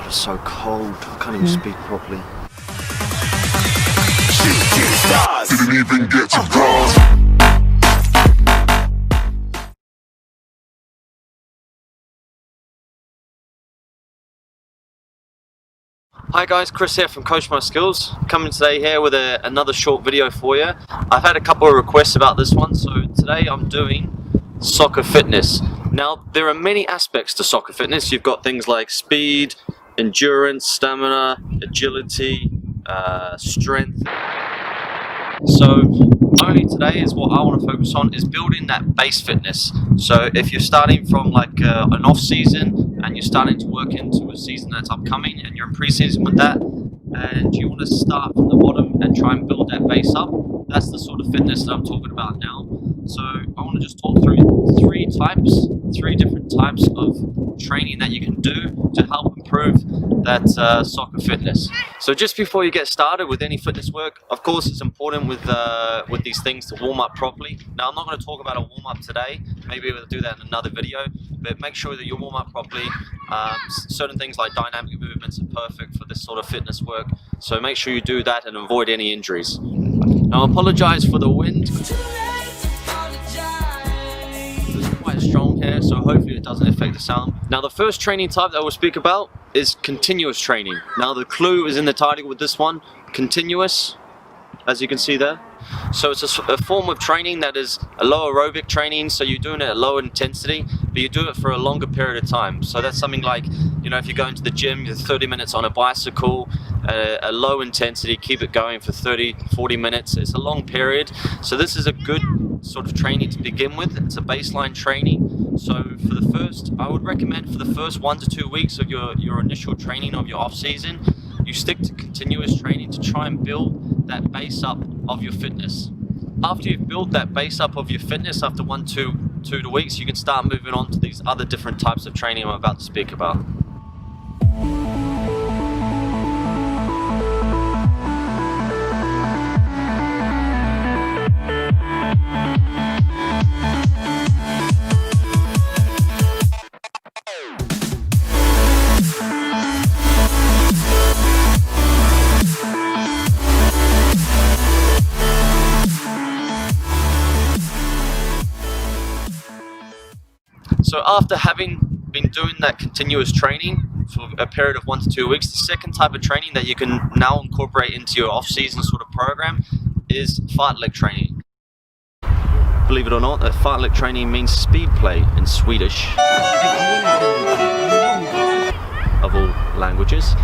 God, it's so cold. I can't even speak properly. Didn't even get to cross. Hi guys, Chris here from Coach My Skills. Coming today here with another short video for you. I've had a couple of requests about this one, so today I'm doing soccer fitness. Now, there are many aspects to soccer fitness. You've got things like speed, endurance, stamina, agility, strength. So only today is what I want to focus on is building that base fitness. So if you're starting from like an off season and you're starting to work into a season that's upcoming and you're in pre-season with that and you want to start from the bottom and try and build that base up, that's the sort of fitness that I'm talking about now. So I want to just talk through three different types of training that you can do to help improve that soccer fitness. So just before you get started with any fitness work, of course it's important with these things to warm up properly. Now I'm not going to talk about a warm up today, maybe we'll do that in another video, but make sure that you warm up properly. Certain things like dynamic movements are perfect for this sort of fitness work, so make sure you do that and avoid any injuries. Now I apologize for the wind. It's quite strong here, so hopefully it doesn't affect the sound. Now the first training type that we'll speak about is continuous training. Now the clue is in the title with this one, continuous, as you can see there. So it's a form of training that is a low aerobic training, so you're doing it at low intensity, but you do it for a longer period of time. So that's something like, you know, if you're going to the gym, you're 30 minutes on a bicycle, a low intensity, keep it going for 30-40 minutes. It's a long period, so this is a good sort of training to begin with. It's a baseline training. So for the first, I would recommend for the first 1 to 2 weeks of your initial training of your off season, you stick to continuous training to try and build that base up of your fitness. After you've built that base up of your fitness, after 1 to 2 weeks, you can start moving on to these other different types of training I'm about to speak about. So after having been doing that continuous training for a period of 1 to 2 weeks, the second type of training that you can now incorporate into your off-season sort of program is fartlek training. Believe it or not, that fartlek training means speed play in Swedish, of all languages.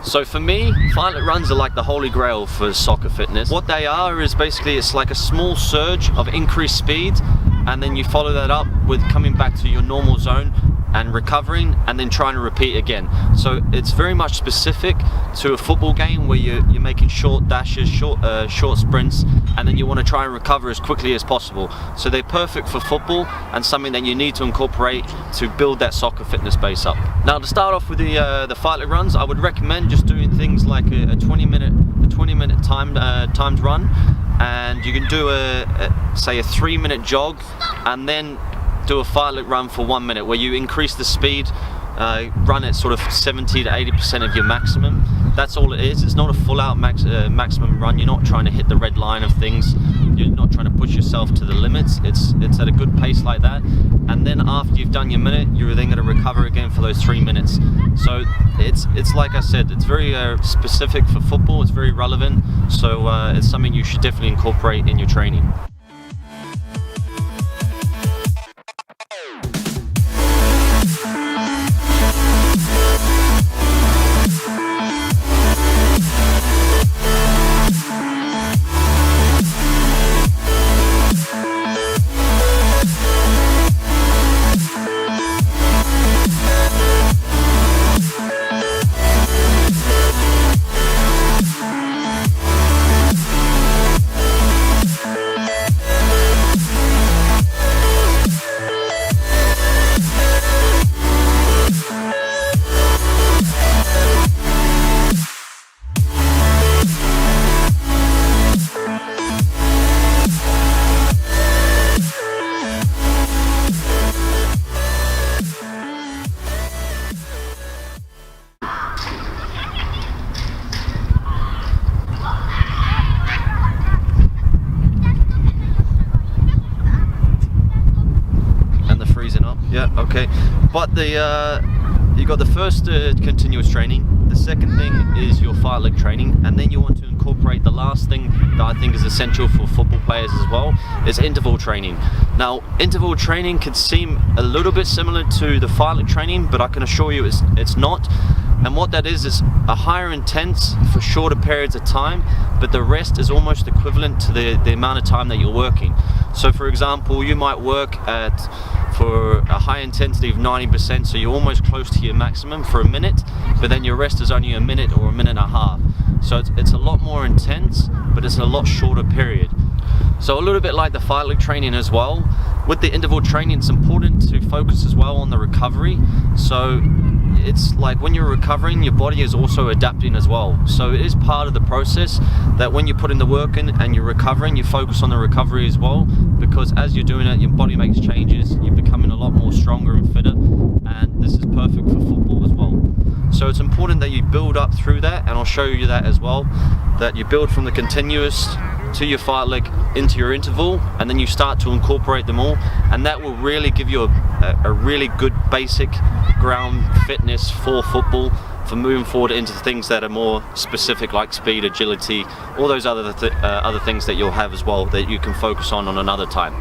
So for me, fartlek runs are like the holy grail for soccer fitness. What they are is basically, it's like a small surge of increased speed, and then you follow that up with coming back to your normal zone and recovering and then trying to repeat again. So it's very much specific to a football game where you're making short dashes, short sprints, and then you want to try and recover as quickly as possible. So they're perfect for football and something that you need to incorporate to build that soccer fitness base up. Now to start off with the fartlek runs, I would recommend just doing things like a 20 minute timed run, and you can do say a 3-minute jog and then do a fartlek run for 1 minute where you increase the speed, run at sort of 70 to 80% of your maximum. That's all it is. It's not a full out maximum run. You're not trying to hit the red line of things. You're not trying to push yourself to the limits. It's at a good pace like that. And then after you've done your minute, you're then going to recover again for those 3 minutes. So it's like I said, it's very specific for football. It's very relevant. So it's something you should definitely incorporate in your training. Okay, but you got the first continuous training. The second thing is your fight leg training, and then you want to incorporate the last thing that I think is essential for football players as well, is interval training. Now, interval training could seem a little bit similar to the fight leg training, but I can assure you it's not. And what that is a higher intense for shorter periods of time, but the rest is almost equivalent to the amount of time that you're working. So for example, you might work for a high intensity of 90%, so you're almost close to your maximum for a minute, but then your rest is only a minute or a minute and a half. So it's a lot more intense, but it's a lot shorter period. So a little bit like the fight leg training as well, with the interval training, it's important to focus as well on the recovery. So it's like when you're recovering, your body is also adapting as well. So it is part of the process that when you put in the work in and you're recovering, you focus on the recovery as well, because as you're doing it, your body makes changes, you're becoming a lot more stronger and fitter, and this is perfect for football as well. So it's important that you build up through that, and I'll show you that as well, that you build from the continuous to your fight leg into your interval, and then you start to incorporate them all, and that will really give you a really good basic ground fitness for football, for moving forward into things that are more specific, like speed, agility, all those other things that you'll have as well that you can focus on another time.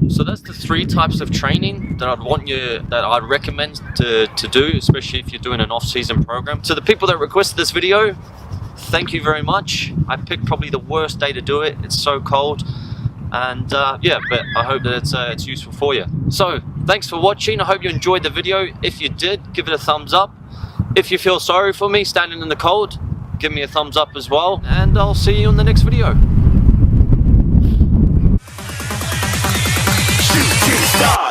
So that's the 3 types of training that I'd recommend to do, especially if you're doing an off-season program. To the people that requested this video, thank you very much. I picked probably the worst day to do it. It's so cold, and yeah, but I hope that it's useful for you. So thanks for watching. I hope you enjoyed the video. If you did, give it a thumbs up. If you feel sorry for me standing in the cold, give me a thumbs up as well, and I'll see you on the next video.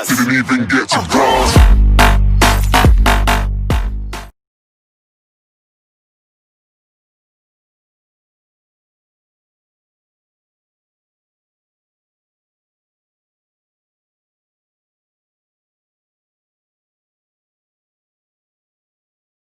Didn't even get to bronze.